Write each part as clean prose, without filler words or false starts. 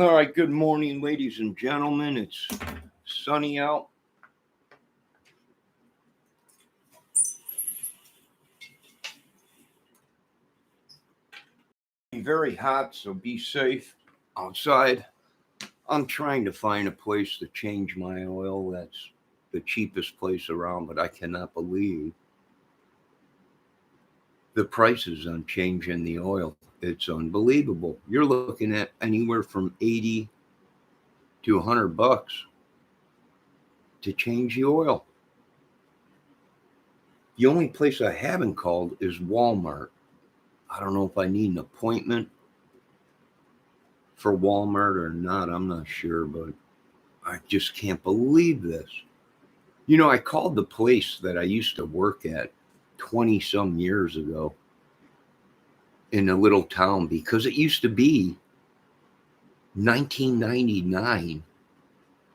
All right, good morning, ladies and gentlemen. It's sunny out. Very hot, so be safe outside. I'm trying to find a place to change my oil that's the cheapest place around, but I cannot believe the prices on changing the oil. It's unbelievable. You're looking at anywhere from 80 to $100 to change the oil. The only place I haven't called is Walmart. I don't know if I need an appointment for Walmart or not. I'm not sure, but I just can't believe this. I called the place that I used to work at 20 some years ago in a little town because it used to be 1999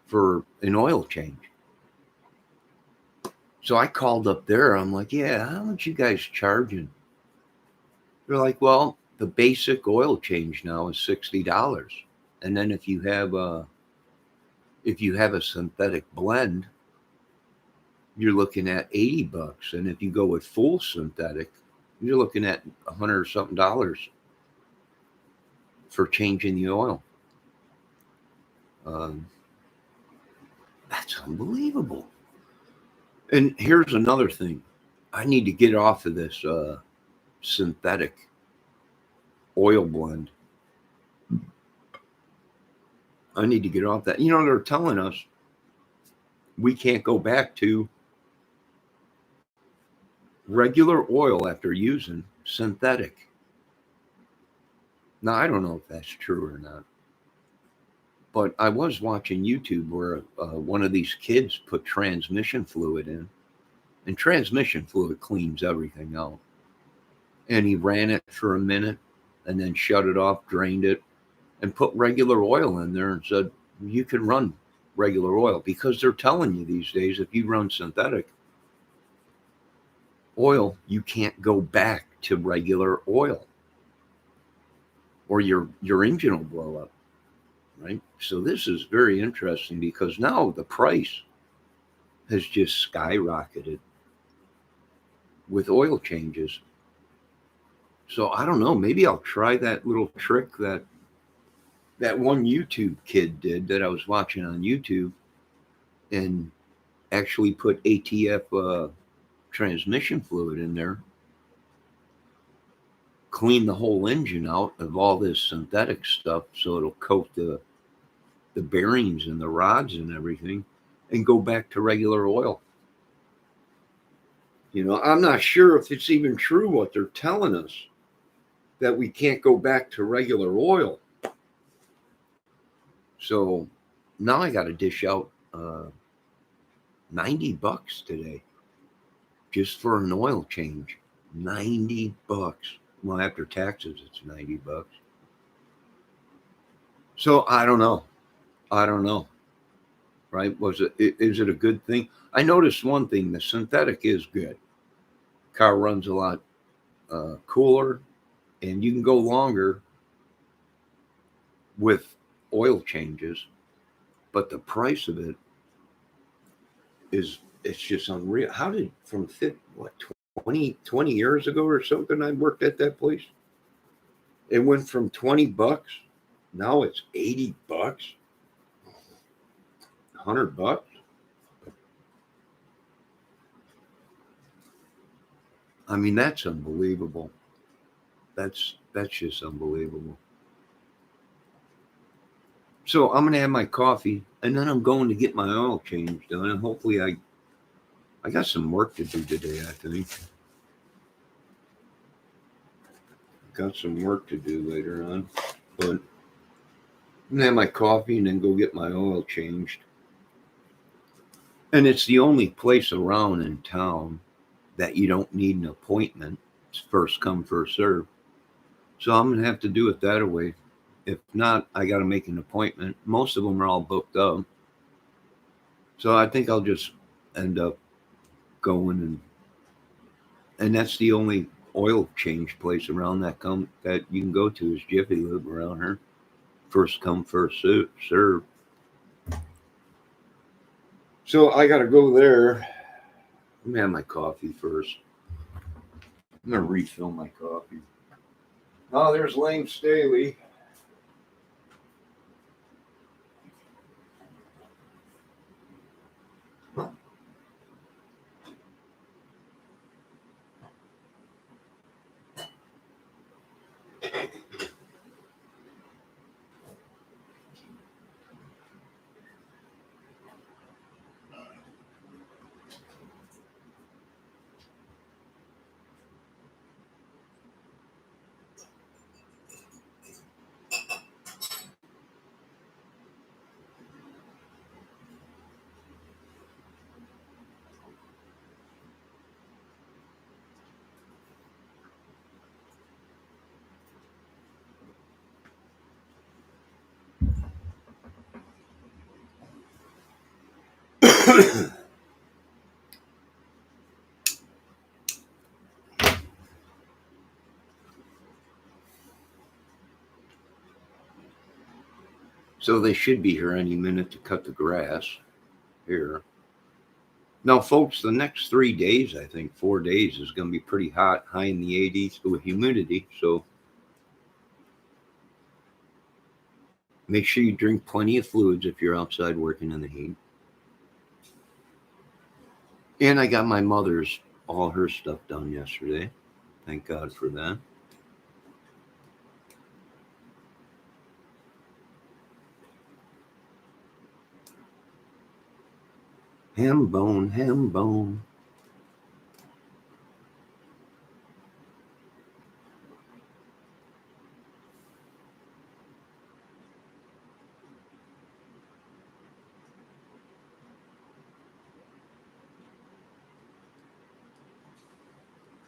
for an oil change. So I called up there. I'm like, yeah, how much you guys charging? They're like, well, the basic oil change now is $60. And then if you have a synthetic blend, you're looking at $80. And if you go with full synthetic, you're looking at $100 or something for changing the oil. That's unbelievable. And here's another thing. I need to get off of this synthetic oil blend. I need to get off that. They're telling us we can't go back to regular oil after using synthetic. Now, I don't know if that's true or not, but I was watching YouTube where one of these kids put transmission fluid in, and transmission fluid cleans everything out. And he ran it for a minute and then shut it off, drained it, and put regular oil in there and said, you can run regular oil, because they're telling you these days, if you run synthetic oil, you can't go back to regular oil or your engine will blow up, right? So this is very interesting because now the price has just skyrocketed with oil changes. So I don't know, maybe I'll try that little trick that one YouTube kid did that I was watching on YouTube, and actually put ATF transmission fluid in there, clean the whole engine out of all this synthetic stuff so it'll coat the bearings and the rods and everything, and go back to regular oil. I'm not sure if it's even true what they're telling us, that we can't go back to regular oil. So now I got to dish out $90 today just for an oil change. $90. Well, after taxes, it's $90. So I don't know. Right? Is it a good thing? I noticed one thing: the synthetic is good. Car runs a lot cooler, and you can go longer with oil changes, but the price of it it's just unreal. How did from 20 years ago or something, I worked at that place, it went from $20, now it's $80, $100. I mean, that's unbelievable. That's just unbelievable. So I'm gonna have my coffee, and then I'm going to get my oil change done, and hopefully I got some work to do today. I think got some work to do later on, but I'm gonna have my coffee and then go get my oil changed. And it's the only place around in town that you don't need an appointment. It's first come, first serve. So I'm gonna have to do it that way. If not, I got to make an appointment. Most of them are all booked up. So I think I'll just end up going, and that's the only oil change place around that you can go to is Jiffy Lube around here. First come, first serve. So I got to go there. Let me have my coffee first. I'm going to refill my coffee. Oh, there's Lane Staley. So they should be here any minute to cut the grass here. Now, folks, the next 3 days, I think 4 days, is going to be pretty hot, high in the 80s with humidity. So make sure you drink plenty of fluids if you're outside working in the heat. And I got my mother's, all her stuff done yesterday. Thank God for that. Ham bone, ham bone.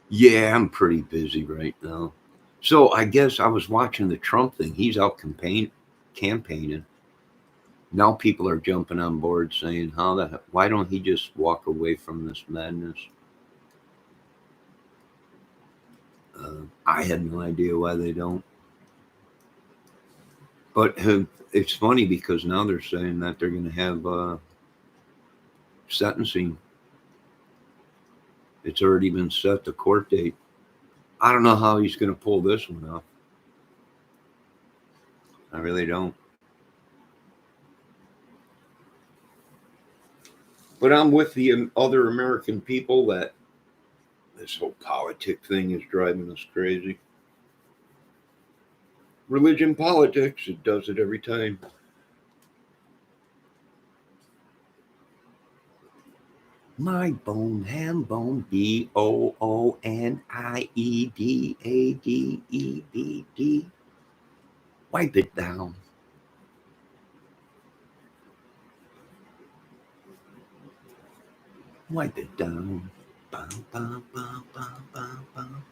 Yeah, I'm pretty busy right now. So I guess I was watching the Trump thing. He's out campaigning. Now people are jumping on board saying, why don't he just walk away from this madness? I had no idea why they don't. But it's funny because now they're saying that they're going to have sentencing. It's already been set, the court date. I don't know how he's going to pull this one off. I really don't. But I'm with the other American people that this whole politic thing is driving us crazy. Religion, politics, it does it every time. My bone, ham bone, BOONIEDADEBD. Wipe it down. Wipe it down. Bum, bum, bum, bum, bum, bum.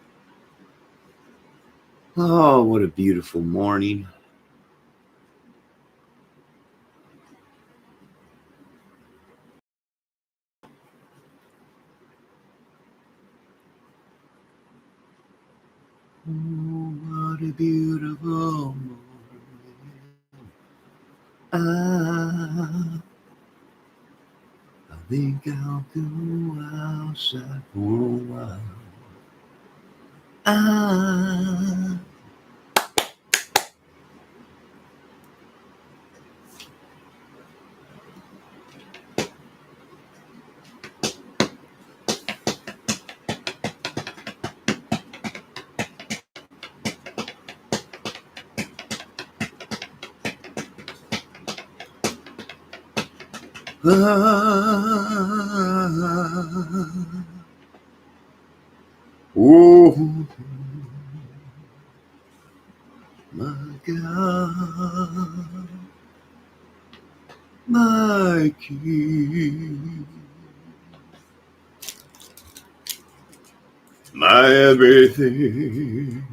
Oh, what a beautiful morning. Oh, what a beautiful morning. I think I'll go outside for a while. Ah. Oh, my God, my King, my everything.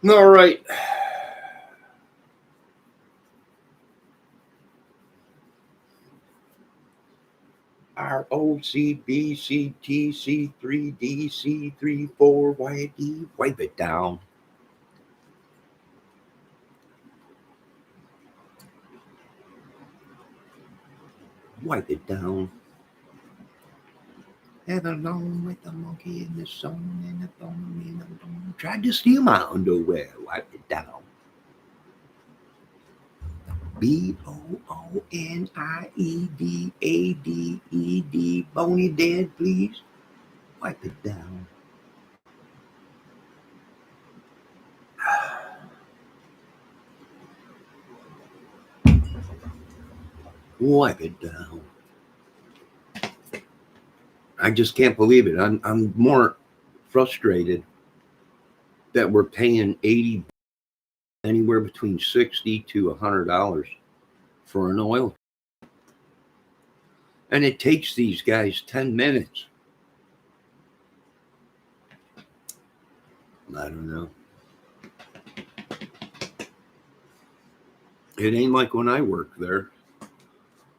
All right. ROCBCTC3DC34YD. Wipe it down. Wipe it down. And along with the monkey in the song and the bone in the bone. Tried to steal my underwear. Wipe it down. BOONIEDADED. Boney dead, please. Wipe it down. Wipe it down. I just can't believe it. I'm more frustrated that we're paying 80, anywhere between $60 to $100 for an oil. And it takes these guys 10 minutes. I don't know. It ain't like when I worked there.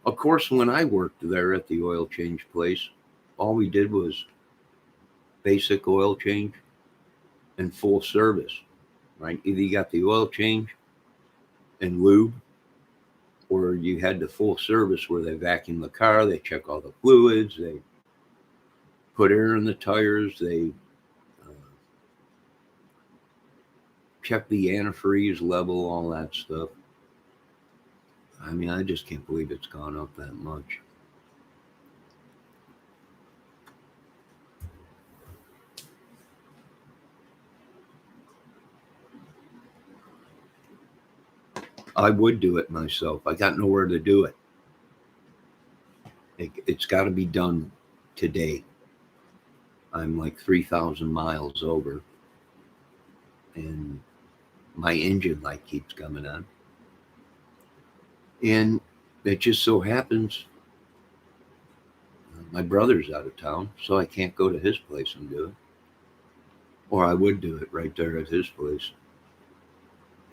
Of course, when I worked there at the oil change place, all we did was basic oil change and full service, right? Either you got the oil change and lube, or you had the full service where they vacuum the car, they check all the fluids, they put air in the tires, they check the antifreeze level, all that stuff. I mean, I just can't believe it's gone up that much. I would do it myself. I got nowhere to do it. It's got to be done today. I'm like 3,000 miles over, and my engine light keeps coming on. And it just so happens my brother's out of town, so I can't go to his place and do it. Or I would do it right there at his place,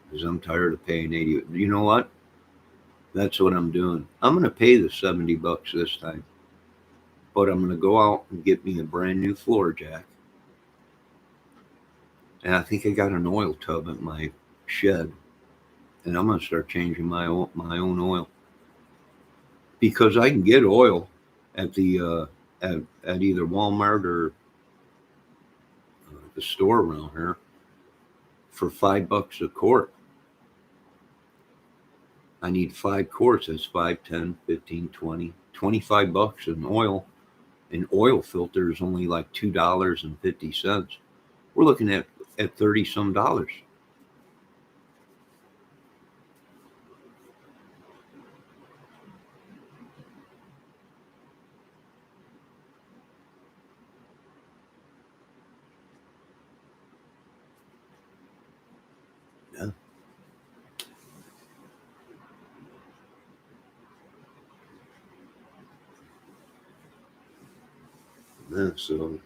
because I'm tired of paying 80. You know what? That's what I'm doing. I'm going to pay the $70 this time, but I'm going to go out and get me a brand new floor jack. And I think I got an oil tub at my shed, and I'm going to start changing my own oil, because I can get oil at the at either Walmart or the store around here for $5 a quart. I need 5 quarts. That's 5, 10, 15, 20, $25 in oil. An oil filter is only like $2.50. We're looking at 30 some dollars. Yeah. Yeah, so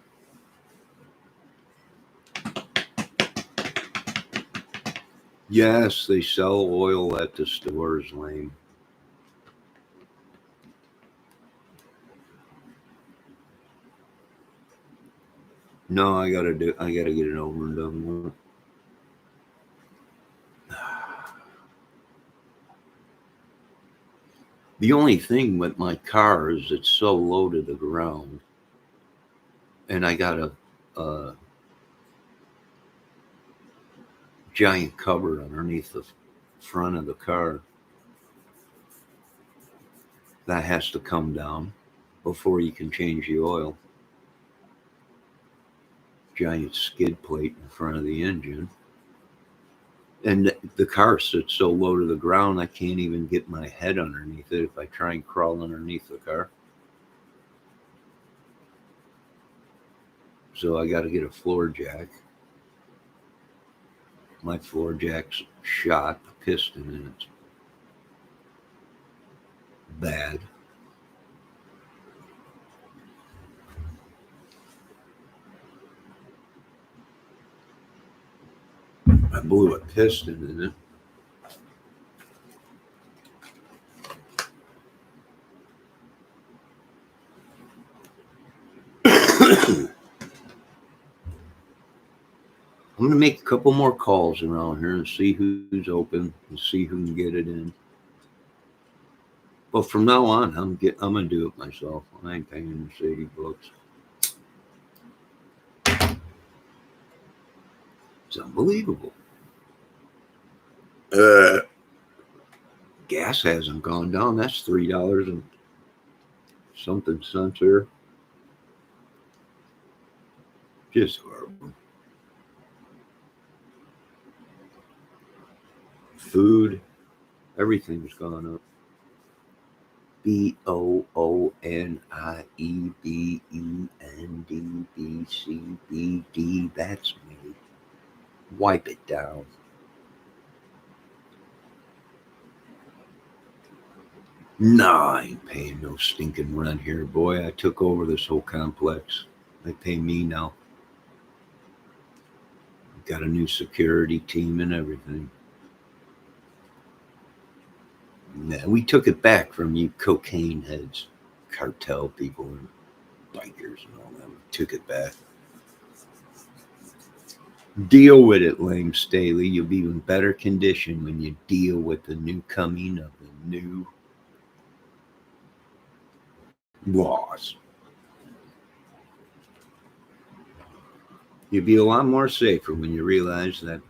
yes, they sell oil at the stores, Lane. No, I gotta get it over and done with. The only thing with my car is it's so low to the ground, and I got a giant cover underneath the front of the car that has to come down before you can change the oil. Giant skid plate in front of the engine. And the car sits so low to the ground, I can't even get my head underneath it if I try and crawl underneath the car. So I got to get a floor jack. My floor jack's shot, the piston in it's bad. I blew a piston in it. I'm going to make a couple more calls around here and see who's open and see who can get it in. But from now on, I'm going to do it myself. I ain't paying the $80. It's unbelievable. Gas hasn't gone down. That's $3 and something cents here. Just horrible. Food, everything's gone up. BOONIEBENDBCBD. That's me. Wipe it down. Nah, I ain't paying no stinking rent here, boy. I took over this whole complex. They pay me now. Got a new security team and everything. Nah, we took it back from you cocaine heads, cartel people, and bikers and all that. We took it back. Deal with it, lame Staley. You'll be in better condition when you deal with the new coming of the new laws. You'll be a lot more safer when you realize that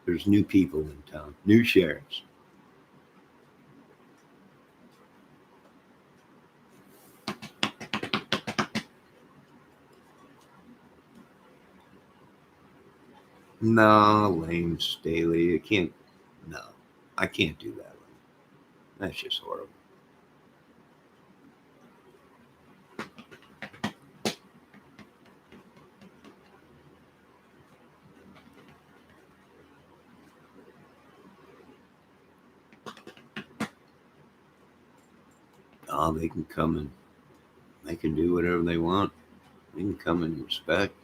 there's new people in town, new sheriffs. No, lame Staley. You can't. No, I can't do that. That's just horrible. Oh, they can come and they can do whatever they want. They can come and inspect.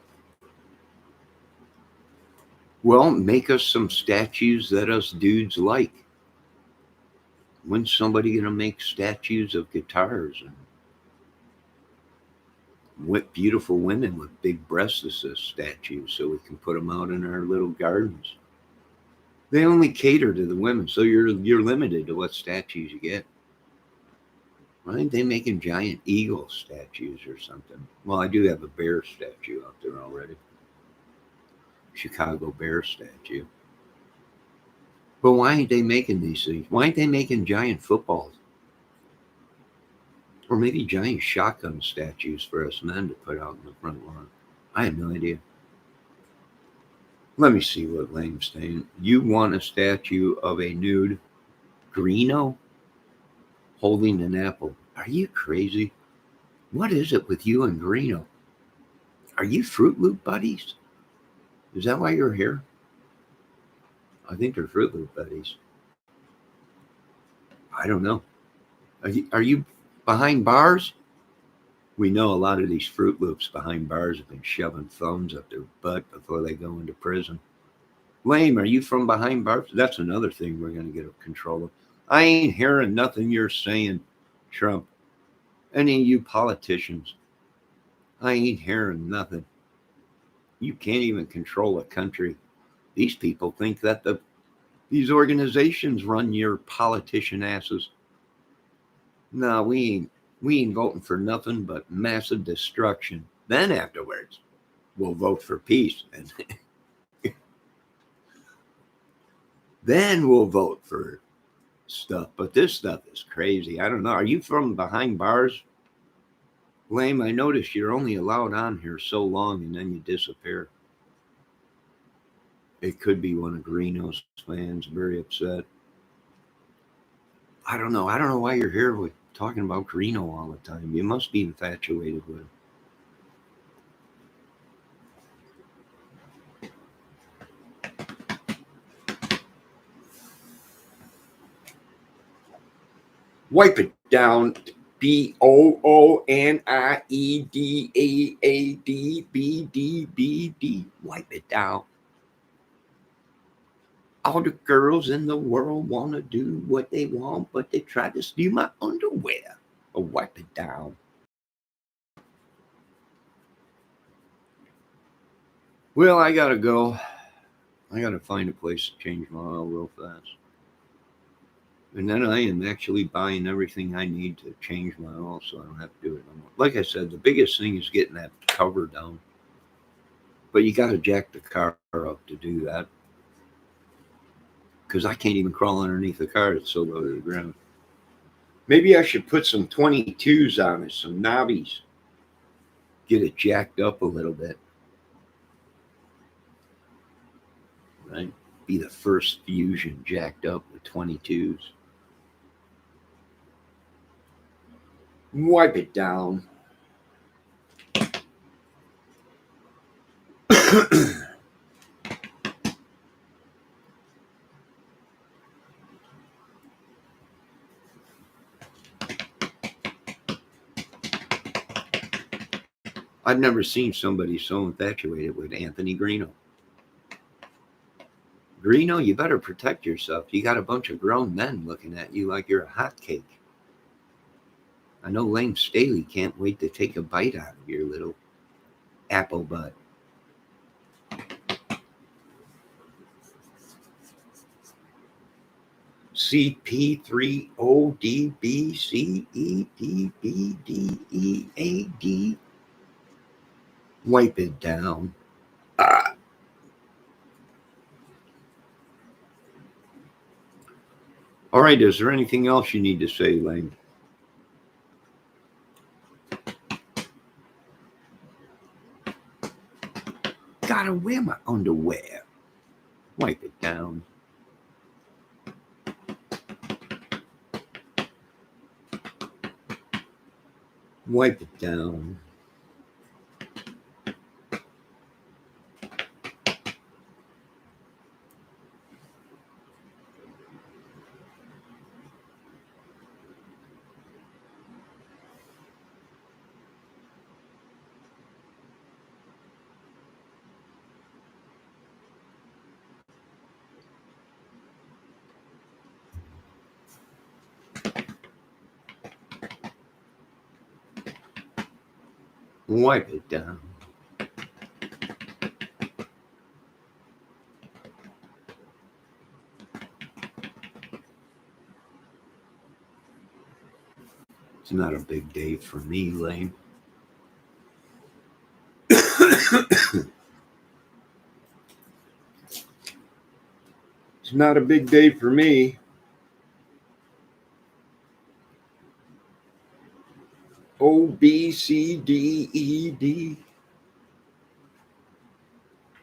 Well, make us some statues that us dudes like. When's somebody going to make statues of guitars and with beautiful women with big breasts as statues so we can put them out in our little gardens? They only cater to the women, so you're limited to what statues you get. Why aren't they making giant eagle statues or something? Well, I do have a bear statue out there already. Chicago bear statue. But why ain't they making these things? Why ain't they making giant footballs? Or maybe giant shotgun statues for us men to put out in the front lawn. I have no idea. Let me see what Lane's saying. You want a statue of a nude Greeno holding an apple. Are you crazy? What is it with you and Greeno? Are you Fruit Loop buddies? Is that why you're here? I think they're Fruit Loop buddies. I don't know. Are you behind bars? We know a lot of these Fruit Loops behind bars have been shoving thumbs up their butt before they go into prison. Lame, are you from behind bars? That's another thing we're going to get control of. I ain't hearing nothing you're saying, Trump. Any of you politicians. I ain't hearing nothing. You can't even control a country. These people think that these organizations run your politician asses. No, we ain't voting for nothing but massive destruction. Then afterwards, we'll vote for peace. And then we'll vote for stuff. But this stuff is crazy. I don't know. Are you from behind bars? Lame, I noticed you're only allowed on here so long and then you disappear. It could be one of Greeno's fans, very upset. I don't know. I don't know why you're here with talking about Greeno all the time. You must be infatuated with him. Wipe it down. BOONIEDAADBDBD. Wipe it down. All the girls in the world want to do what they want, but they try to steal my underwear. Or wipe it down. Well, I gotta go. I gotta find a place to change my oil real fast. And then I am actually buying everything I need to change my oil so I don't have to do it anymore. Like I said, the biggest thing is getting that cover down. But you gotta jack the car up to do that. Because I can't even crawl underneath the car, it's so low to the ground. Maybe I should put some 22s on it, some knobbies. Get it jacked up a little bit. Right? Be the first Fusion jacked up with 22s. Wipe it down. I've never seen somebody so infatuated with Anthony Greeno. Greeno, you better protect yourself. You got a bunch of grown men looking at you like you're a hotcake. I know Lane Staley can't wait to take a bite out of your little apple butt. CP3ODBCEDBDEAD. Wipe it down. Ah. All right, is there anything else you need to say, Lane? Gotta wear my underwear. Wipe it down. Wipe it down. Wipe it down. It's not a big day for me, Lane. It's not a big day for me. O, B, C, D, E, D.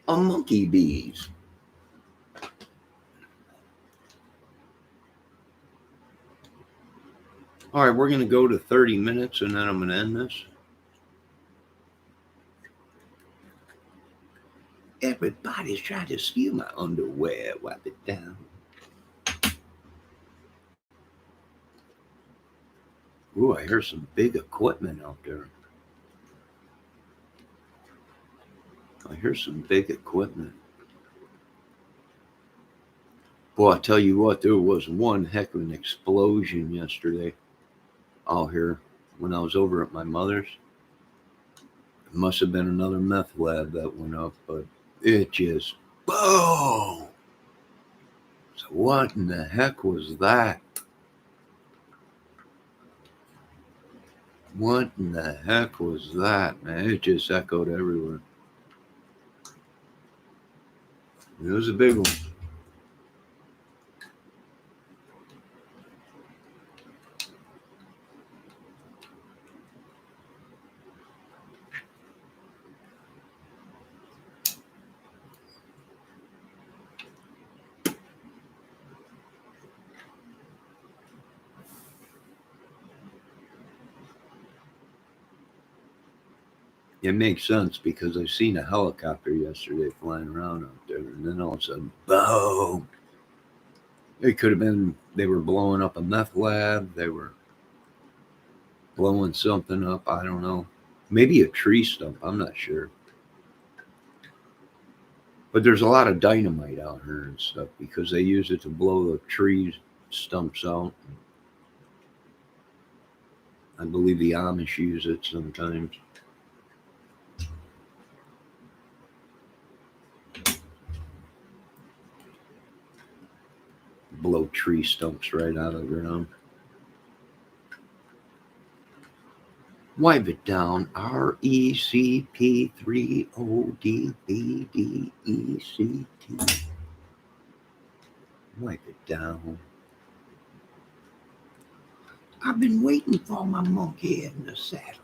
A monkey bees. All right, we're going to go to 30 minutes and then I'm going to end this. Everybody's trying to steal my underwear. Wipe it down. Ooh, I hear some big equipment out there. I hear some big equipment. Boy, I tell you what, there was one heck of an explosion yesterday out here when I was over at my mother's. It must have been another meth lab that went up, but it just boom. So what in the heck was that? What in the heck was that, man? It just echoed everywhere. It was a big one. It makes sense because I seen a helicopter yesterday flying around out there, and then all of a sudden, boom! It could have been they were blowing up a meth lab. They were blowing something up. I don't know. Maybe a tree stump. I'm not sure. But there's a lot of dynamite out here and stuff because they use it to blow the trees stumps out. I believe the Amish use it sometimes. Blow tree stumps right out of the ground. Wipe it down. RECP3ODBDECT. Wipe it down. I've been waiting for my monkey in the saddle.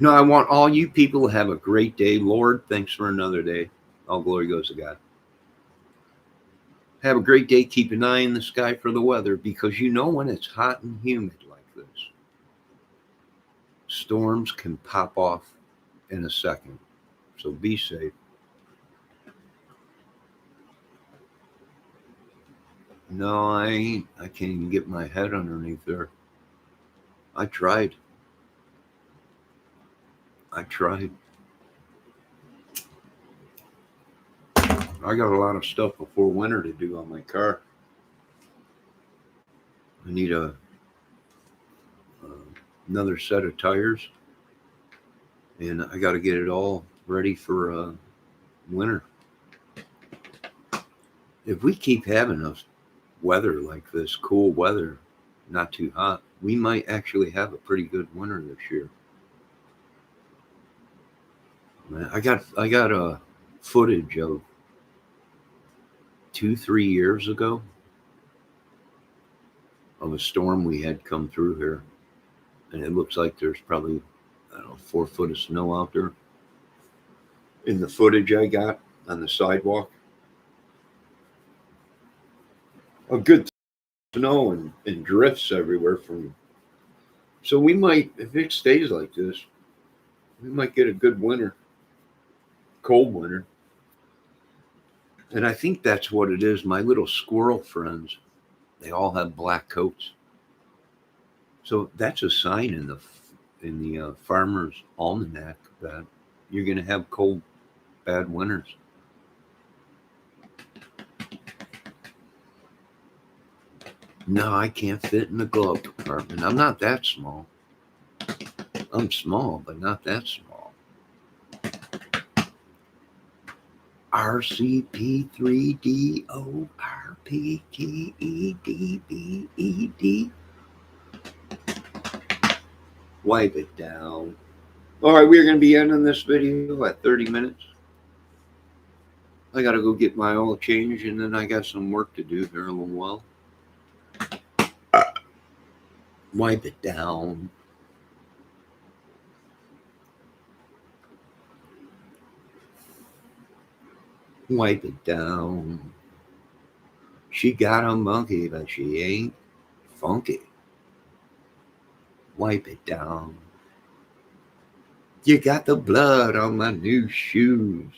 No, I want all you people to have a great day. Lord, thanks for another day. All glory goes to God. Have a great day. Keep an eye in the sky for the weather because you know when it's hot and humid like this, storms can pop off in a second. So be safe. No, I ain't. I can't even get my head underneath there. I tried. I tried. I got a lot of stuff before winter to do on my car. I need another set of tires, and I got to get it all ready for winter. If we keep having a weather like this, cool weather, not too hot, we might actually have a pretty good winter this year. I got a footage of 2-3 years ago of a storm we had come through here, and it looks like there's probably, I don't know, 4 foot of snow out there. In the footage I got on the sidewalk, a good snow and drifts everywhere from. So we might, if it stays like this, we might get a good winter, cold winter. And I think that's what it is. My little squirrel friends, they all have black coats. So that's a sign in the farmer's almanac that you're going to have cold, bad winters. No, I can't fit in the glove compartment. I'm not that small. I'm small, but not that small. RCP3DORPTEDBED. Wipe it down. All right, we're going to be ending this video at 30 minutes. I got to go get my oil change, and then I got some work to do here in a little while. Wipe it down. Wipe it down. She got a monkey, but she ain't funky. Wipe it down. You got the blood on my new shoes.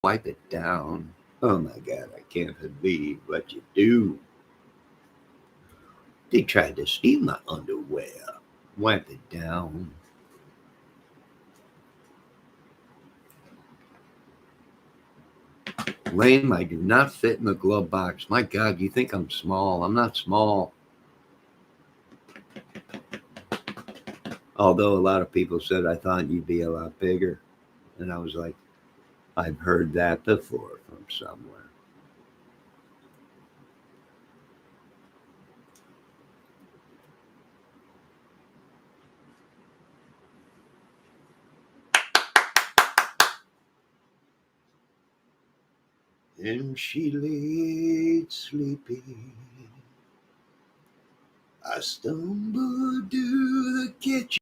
Wipe it down. Oh my God, I can't believe what you do. They tried to steal my underwear. Wipe it down. Lame, I do not fit in the glove box. My God, you think I'm small? I'm not small. Although a lot of people said I thought you'd be a lot bigger. And I was like, I've heard that before from somewhere. and she laid sleeping. I stumbled to the kitchen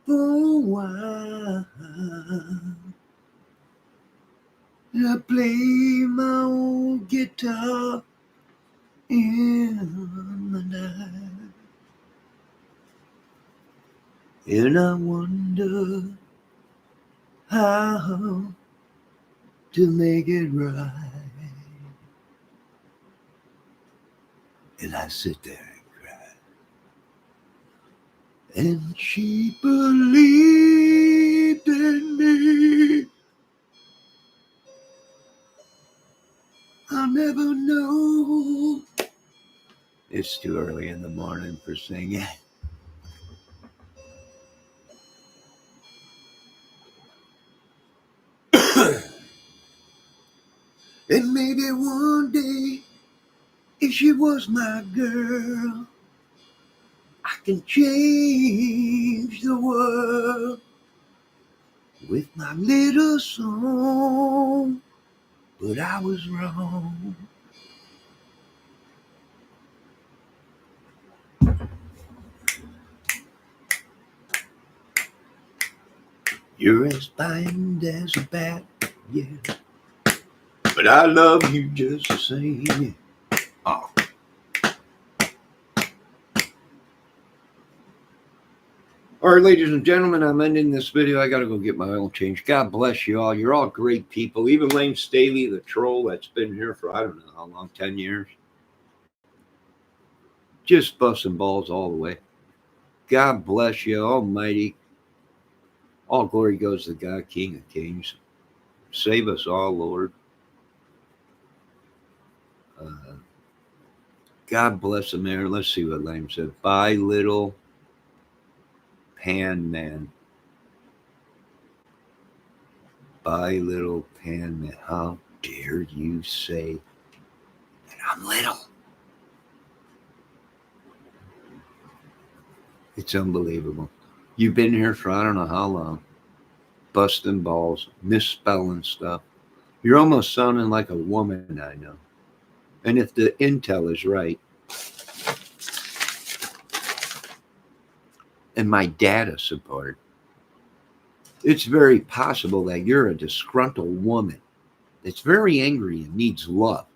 for a while. I play my old guitar in the night, and I wonder how to make it right. And I sit there and cry. And she believed in me. I'll never know. It's too early in the morning for singing. And maybe one day, if she was my girl, I can change the world with my little song. But I was wrong. You're as fine as a bat, yeah. But I love you just the same. Oh. All right, ladies and gentlemen, I'm ending this video. I got to go get my oil change. God bless you all. You're all great people. Even Lane Staley, the troll that's been here for I don't know how long, 10 years. Just busting balls all the way. God bless you, Almighty. All glory goes to God, King of Kings. Save us all, Lord. God bless America. Let's see what Lane said. Bye, little pan man. Bye, little pan man. How dare you say that I'm little? It's unbelievable. You've been here for I don't know how long. Busting balls, misspelling stuff. You're almost sounding like a woman I know. And if the intel is right, and my data support, it's very possible that you're a disgruntled woman that's very angry and needs love.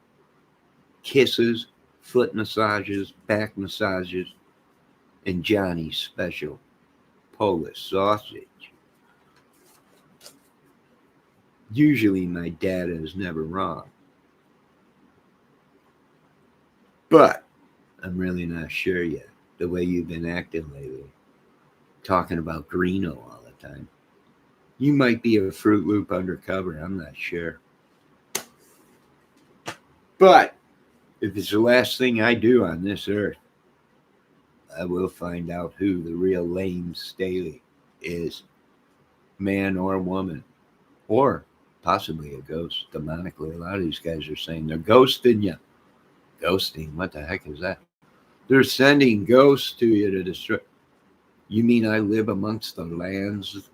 Kisses, foot massages, back massages, and Johnny's special Polish sausage. Usually my data is never wrong. But I'm really not sure yet, the way you've been acting lately. Talking about Greeno all the time. You might be a Fruit Loop undercover, I'm not sure. But if it's the last thing I do on this earth, I will find out who the real Lane Staley is, man or woman, or possibly a ghost. Demonically, a lot of these guys are saying they're ghosting you. Ghosting? What the heck is that? They're sending ghosts to you to destroy. You mean I live amongst the lands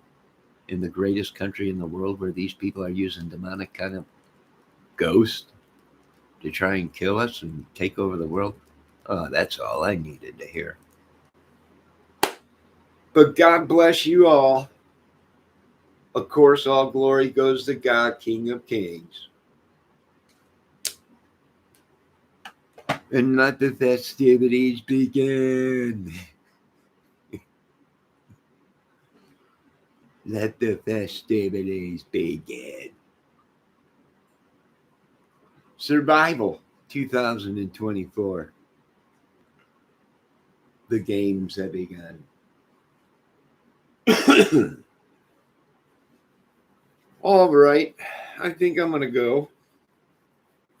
in the greatest country in the world where these people are using demonic kind of ghost to try and kill us and take over the world? Oh, that's all I needed to hear. But God bless you all. Of course, all glory goes to God, King of Kings. And let the festivities begin. Let the festivities begin. Survival 2024. The games have begun. All right. I think I'm going to go.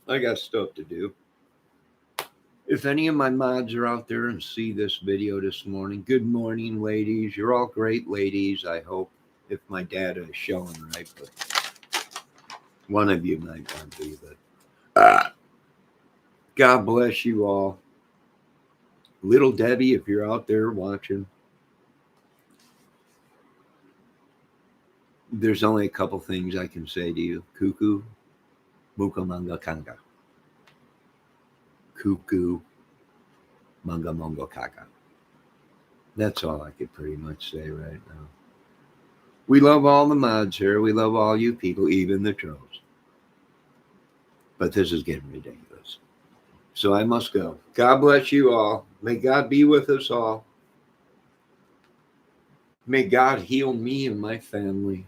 I got stuff to do. If any of my mods are out there and see this video this morning, good morning, ladies. You're all great ladies, I hope, if my data is showing right. But one of you might not be. But God bless you all. Little Debbie, if you're out there watching, there's only a couple things I can say to you. Cuckoo, Muka manga kanga. Kuku manga mongo kaka. That's all I could pretty much say right now. We love all the mods here. We love all you people, even the trolls. But this is getting ridiculous. So I must go. God bless you all. May God be with us all. May God heal me and my family.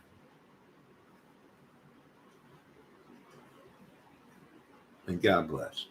And God bless.